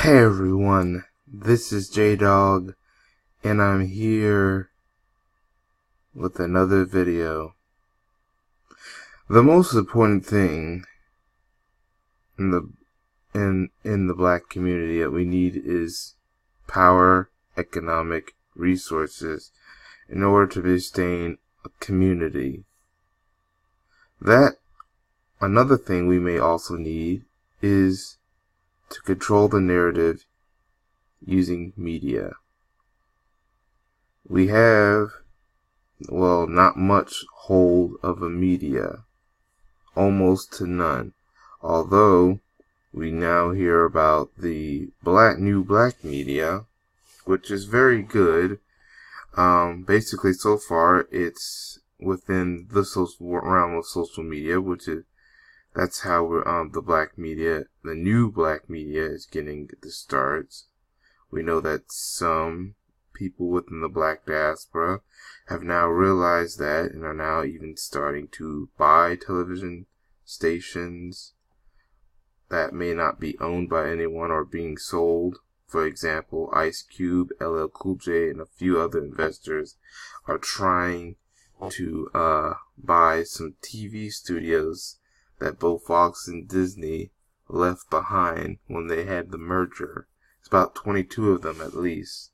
Hey everyone, this is J-Dog, and I'm here with another video. The most important thing in the black community that we need is power, economic resources in order to sustain a community. Another thing we may also need is to control the narrative using media. We have, not much hold of a media, almost to none. Although we now hear about the new black media, which is very good. Basically, so far it's within the social realm of social media, that's how the new black media is getting the starts. We know that some people within the black diaspora have now realized that and are now even starting to buy television stations that may not be owned by anyone or being sold. For example, Ice Cube, LL Cool J, and a few other investors are trying to buy some TV studios that both Fox and Disney left behind when they had the merger. It's about 22 of them at least.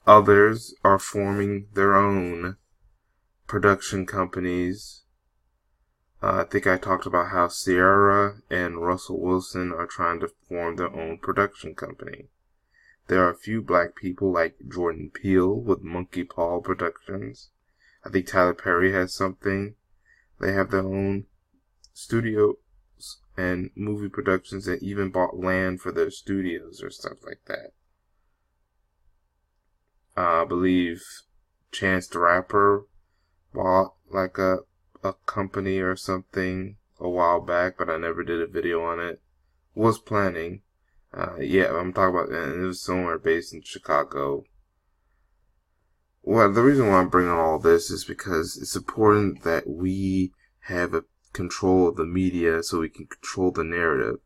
Others are forming their own production companies. I think I talked about how Sierra and Russell Wilson are trying to form their own production company. There are a few black people like Jordan Peele with Monkey Paw Productions. I think Tyler Perry has something. They have their own studios and movie productions that even bought land for their studios or stuff like that. I believe Chance the Rapper bought like a company or something a while back, but I never did a video on it. Was planning. I'm talking about, and it was somewhere based in Chicago. Well, the reason why I'm bringing all this is because it's important that we have a control of the media so we can control the narrative.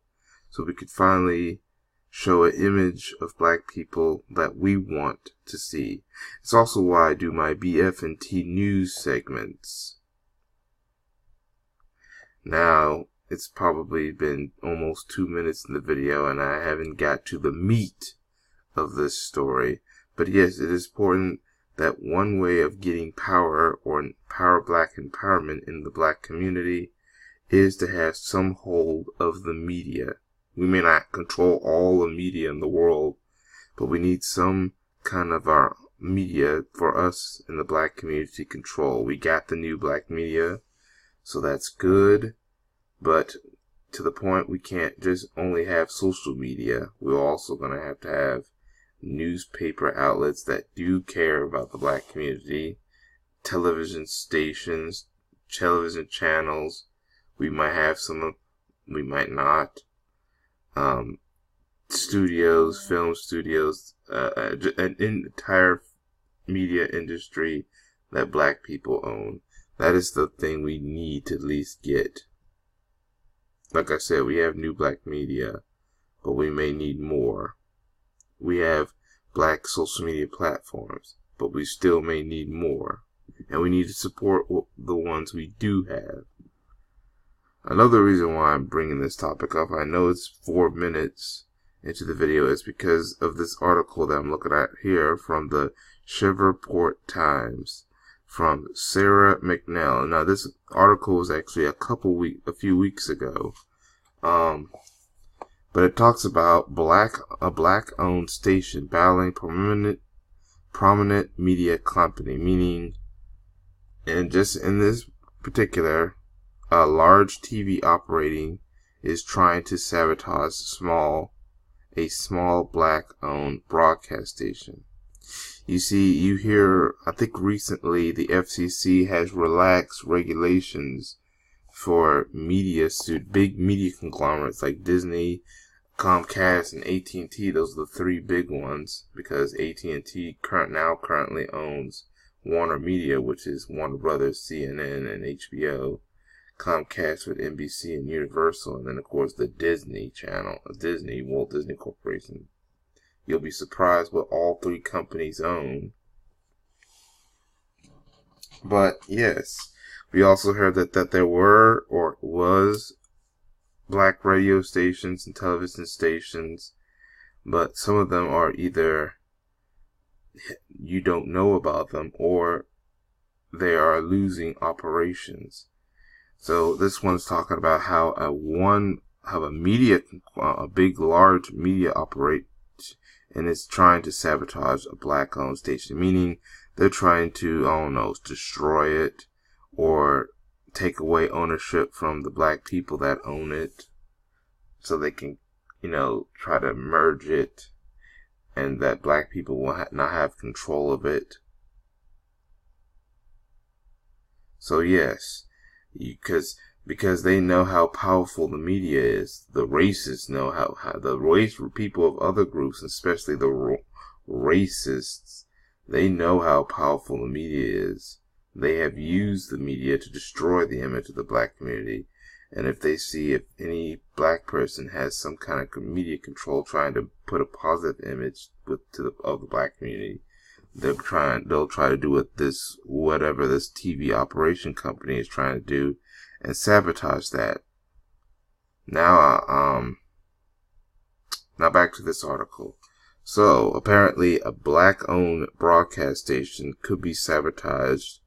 So we could finally show an image of black people that we want to see. It's also why I do my BF&T news segments. Now, it's probably been almost 2 minutes in the video and I haven't got to the meat of this story. But yes, it is important that one way of getting power or black empowerment in the black community is to have some hold of the media. We may not control all the media in the world, but we need some kind of our media for us in the black community to control. We got the new black media, so that's good, but to the point we can't just only have social media. We're also going to have newspaper outlets that do care about the black community, television stations, television channels. We might have some, we might not. Studios, film studios, an entire media industry that black people own. That is the thing we need to at least get. Like I said, we have new black media, but we may need more. We have black social media platforms, but we still may need more. And we need to support the ones we do have. Another reason why I'm bringing this topic up, I know it's 4 minutes into the video, is because of this article that I'm looking at here from the Shiverport Times from Sarah McNell. Now, this article was actually a few weeks ago. But it talks about a black-owned station battling prominent media company, meaning, and just in this particular, a large TV operating is trying to sabotage a small black-owned broadcast station. You see, you hear, I think recently the FCC has relaxed regulations for big media conglomerates like Disney, Comcast, and AT&T. Those are the three big ones, because AT&T currently owns Warner Media, which is Warner Brothers, CNN, and HBO. Comcast with NBC and Universal, and then of course the Disney Channel, Walt Disney Corporation. You'll be surprised what all three companies own. But yes, we also heard that there were or was black radio stations and television stations, but some of them are either you don't know about them or they are losing operations. So this one's talking about how a big, large media operate, and it's trying to sabotage a black-owned station, meaning they're trying to, destroy it or take away ownership from the black people that own it, so they can, try to merge it, and that black people will not have control of it. So yes, because they know how powerful the media is. The racists know how the people of other groups, especially the racists, they know how powerful the media is. They have used the media to destroy the image of the black community. And if they see if any black person has some kind of media control trying to put a positive image of the black community, they'll try to do whatever this TV operation company is trying to do and sabotage that. Now back to this article. So apparently a black-owned broadcast station could be sabotaged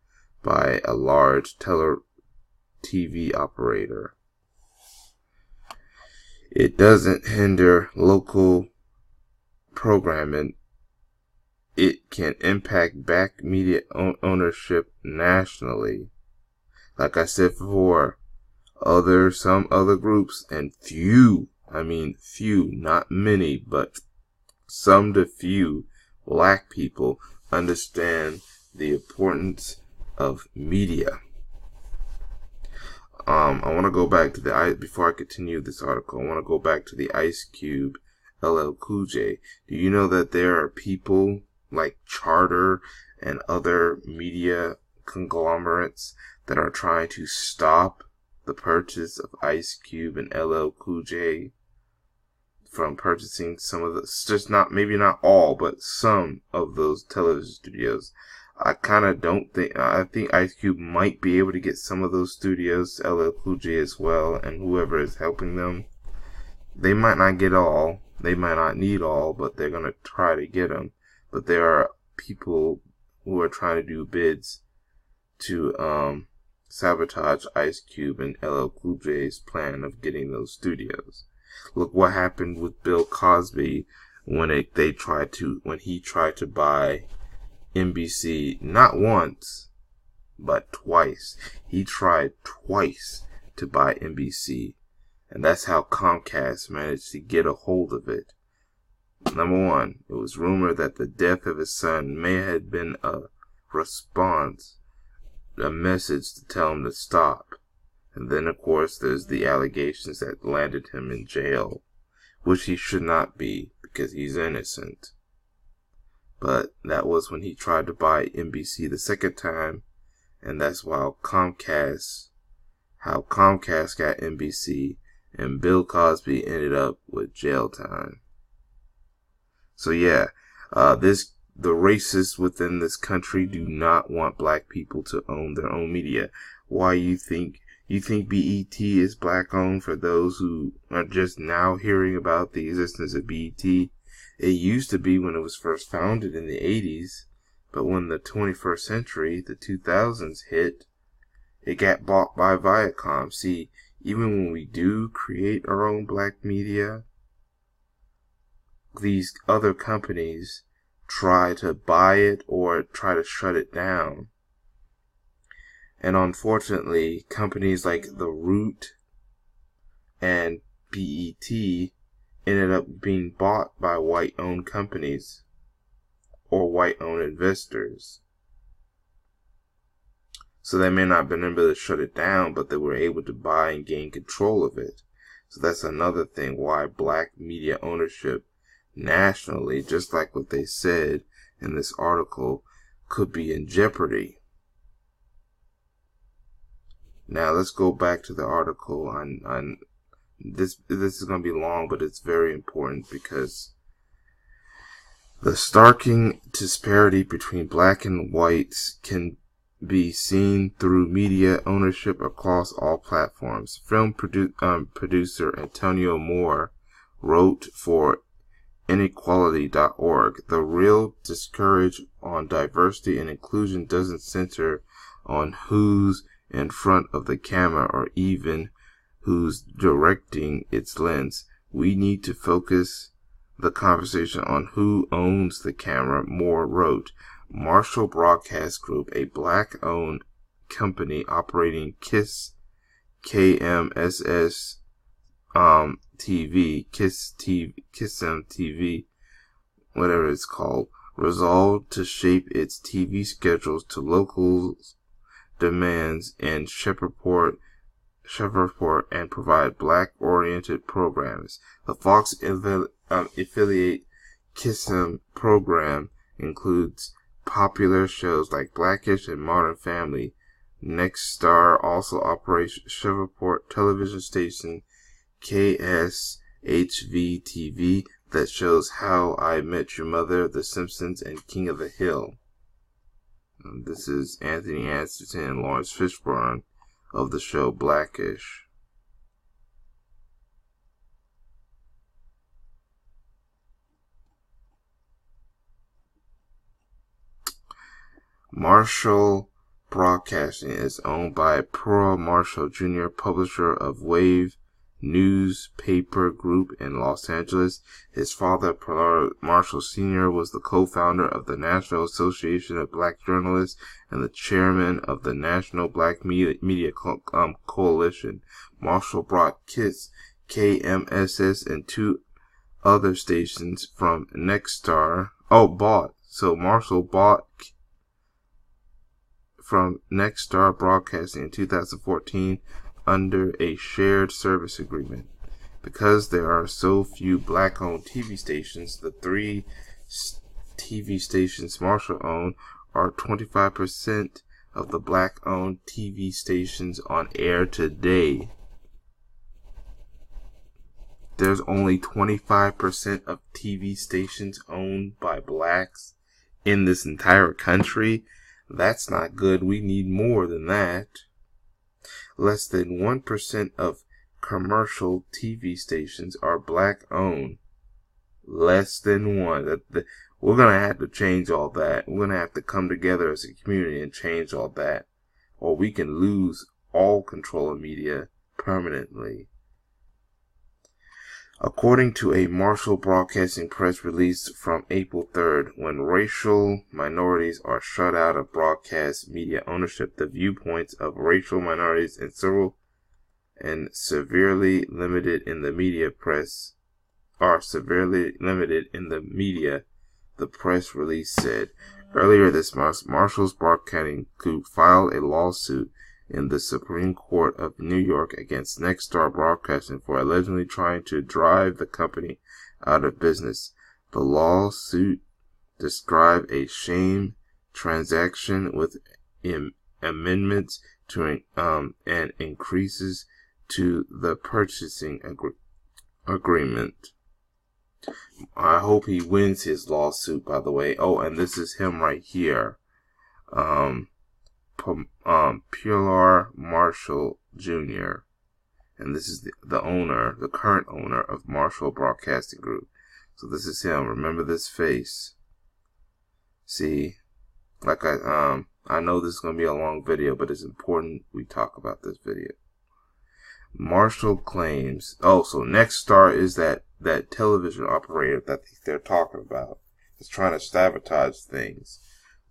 by a large TV operator. It doesn't hinder local programming. It can impact black media ownership nationally. Like I said before, some other groups, and few, not many, but some to few black people understand the importance of media. I want to go back to before I continue this article, I want to go back to the Ice Cube, LL Cool J. Do you know that there are people like Charter and other media conglomerates that are trying to stop the purchase of Ice Cube and LL Cool J from purchasing some of the, maybe not all, but some of those television studios? I think Ice Cube might be able to get some of those studios, LL Cool J as well, and whoever is helping them. They might not get all, they might not need all, but they're going to try to get them. But there are people who are trying to do bids to sabotage Ice Cube and LL Cool J's plan of getting those studios. Look what happened with Bill Cosby when he tried to buy NBC, not once, but twice. He tried twice to buy NBC, and that's how Comcast managed to get a hold of it. Number one, it was rumored that the death of his son may have been a message to tell him to stop. And then, of course, there's the allegations that landed him in jail, which he should not be because he's innocent. But that was when he tried to buy NBC the second time, and that's how Comcast got NBC, and Bill Cosby ended up with jail time. So yeah, the racists within this country do not want black people to own their own media. Why you think BET is black owned? For those who are just now hearing about the existence of BET, it used to be when it was first founded in the 80s, but when the 21st century, the 2000s hit, it got bought by Viacom. See, even when we do create our own black media, these other companies try to buy it or try to shut it down. And unfortunately, companies like The Root and BET ended up being bought by white-owned companies or white-owned investors. So they may not have been able to shut it down, but they were able to buy and gain control of it. So that's another thing why black media ownership nationally, just like what they said in this article, could be in jeopardy. Now let's go back to the article on this. This is going to be long, but it's very important because the starking disparity between black and whites can be seen through media ownership across all platforms. Film producer Antonio Moore wrote for inequality.org. The real discourage on diversity and inclusion doesn't center on who's in front of the camera or even who's directing its lens. We need to focus the conversation on who owns the camera, Moore wrote. Marshall Broadcast Group, a black-owned company operating KISS KMSS TV, KISSM TV, whatever it's called, resolved to shape its TV schedules to local demands and Shreveport and provide black-oriented programs. The Fox affiliate KISSM program includes popular shows like Blackish and Modern Family. Nexstar also operates Shreveport television station KSHV-TV that shows How I Met Your Mother, The Simpsons, and King of the Hill. This is Anthony Anderson and Lawrence Fishburne of the show Blackish. Marshall Broadcasting is owned by Pearl Marshall Jr., publisher of Wave newspaper group in Los Angeles. His father, Pearl Marshall Sr., was the co-founder of the National Association of Black Journalists and the chairman of the National Black Media Coalition. Marshall brought KISS, KMSS, and two other stations from Nexstar. Marshall bought from Nexstar Broadcasting in 2014 under a shared service agreement. Because there are so few black-owned TV stations, the three TV stations Marshall owned are 25% of the black-owned TV stations on air today. There's only 25% of TV stations owned by blacks in this entire country. That's not good. We need more than that. Less than 1% of commercial TV stations are black owned. Less than 1. We're going to have to change all that. We're going to have to come together as a community and change all that. Or we can lose all control of media permanently. According to a Marshall Broadcasting press release from April 3rd, when racial minorities are shut out of broadcast media ownership, the viewpoints of racial minorities and severely limited in the media, the press release said. Earlier this month, Marshall's Broadcasting Group filed a lawsuit in the Supreme Court of New York against Nexstar Broadcasting for allegedly trying to drive the company out of business. The lawsuit described a sham transaction with amendments to and increases to the purchasing agreement. I hope he wins his lawsuit, by the way. Oh, and this is him right here. Pearl Marshall Jr. And this is the current owner of Marshall Broadcasting Group. So this is him. Remember this face. See, like I know this is going to be a long video, but it's important we talk about this video. Marshall claims, so Nexstar is that television operator that they're talking about. It's trying to sabotage things.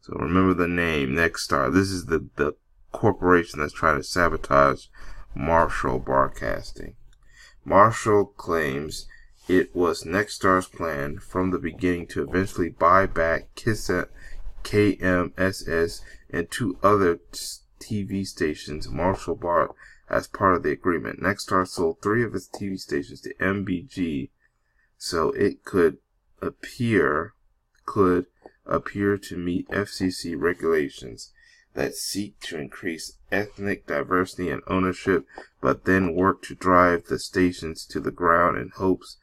So remember the name, Nexstar. This is the corporation that's trying to sabotage Marshall Broadcasting. Marshall claims it was Nexstar's plan from the beginning to eventually buy back KMSS and two other TV stations Marshall bought as part of the agreement. Nexstar sold 3 of its TV stations to MBG so it could appear to meet FCC regulations. that seek to increase ethnic diversity and ownership, but then work to drive the stations to the ground in hopes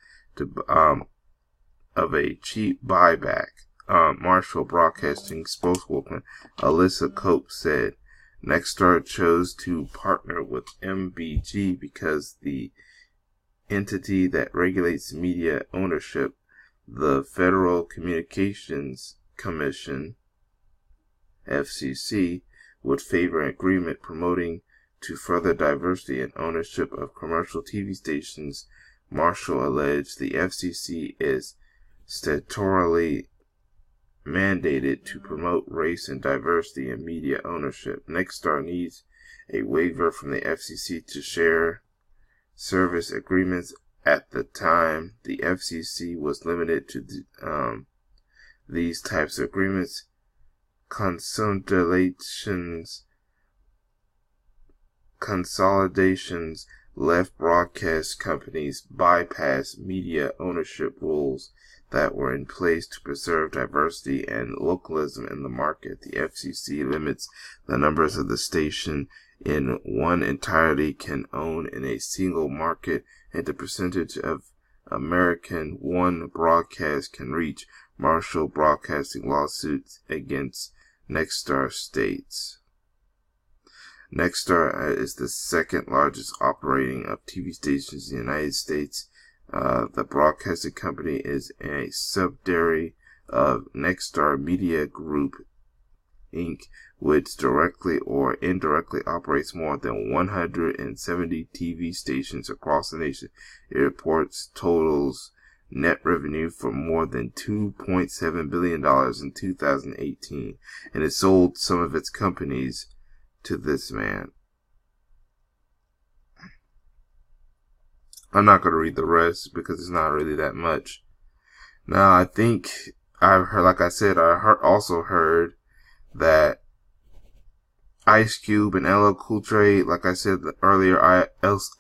of a cheap buyback. Marshall Broadcasting spokeswoman Alyssa Cope said Nexstar chose to partner with MBG because the entity that regulates media ownership, the Federal Communications Commission, FCC, would favor an agreement promoting to further diversity and ownership of commercial TV stations. Marshall alleged the FCC is statutorily mandated to promote race and diversity in media ownership. Nexstar needs a waiver from the FCC to share service agreements. At the time, the FCC was limited to these types of agreements. Consolidations left broadcast companies bypass media ownership rules that were in place to preserve diversity and localism in the market. The FCC limits the numbers of the station in one entirety can own in a single market and the percentage of American one broadcast can reach. Marshall Broadcasting lawsuits against Nexstar states. Nexstar is the second largest operating of TV stations in the United States. The broadcasting company is a subsidiary of Nexstar Media Group, Inc., which directly or indirectly operates more than 170 TV stations across the nation. It reports totals net revenue for more than $2.7 billion in 2018, and it sold some of its companies to this man. I'm not going to read the rest because it's not really that much. Now, I think I've heard, like I said, also heard that Ice Cube and LL Cool J, like I said earlier,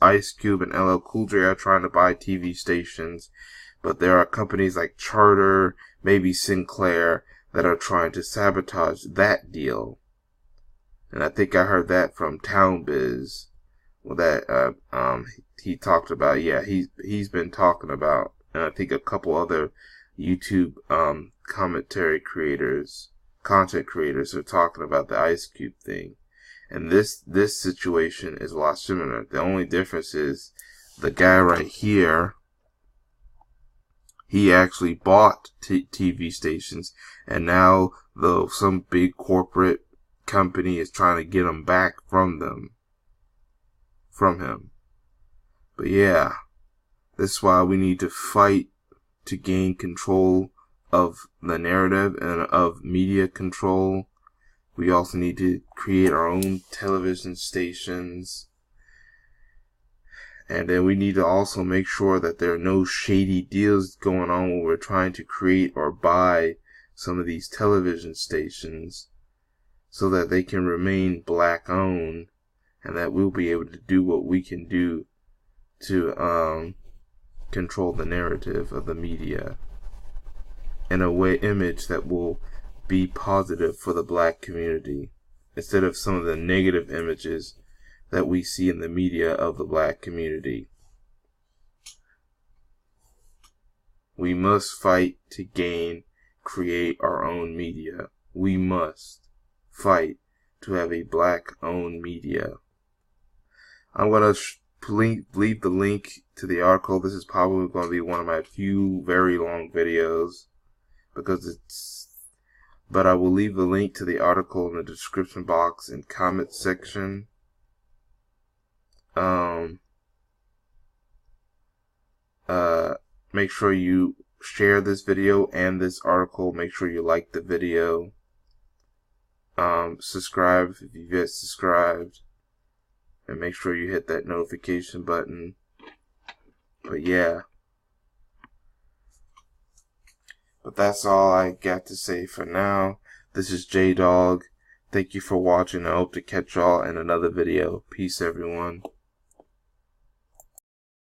Ice Cube and LL Cool J are trying to buy TV stations, but there are companies like Charter, maybe Sinclair, that are trying to sabotage that deal. And I think I heard that from TownBiz. Well, that he talked about. Yeah, he's been talking about, and I think a couple other YouTube content creators are talking about the Ice Cube thing. And this situation is a lot similar. The only difference is the guy right here, he actually bought TV stations, and now some big corporate company is trying to get them back from him. But yeah, that's why we need to fight to gain control of the narrative and of media control. We also need to create our own television stations. And then we need to also make sure that there are no shady deals going on when we're trying to create or buy some of these television stations, so that they can remain black owned, and that we'll be able to do what we can do to control the narrative of the media in a image that will be positive for the black community, instead of some of the negative images that we see in the media of the black community. We must fight to create our own media. We must fight to have a black-owned media. I'm going to leave the link to the article. This is probably going to be one of my few very long videos, but I will leave the link to the article in the description box and comment section. Make sure you share this video and this article. Make sure you like the video. Subscribe if you've yet subscribed, and make sure you hit that notification button. But yeah, that's all I got to say for now. This is J Dog. Thank you for watching. I hope to catch y'all in another video. Peace, everyone.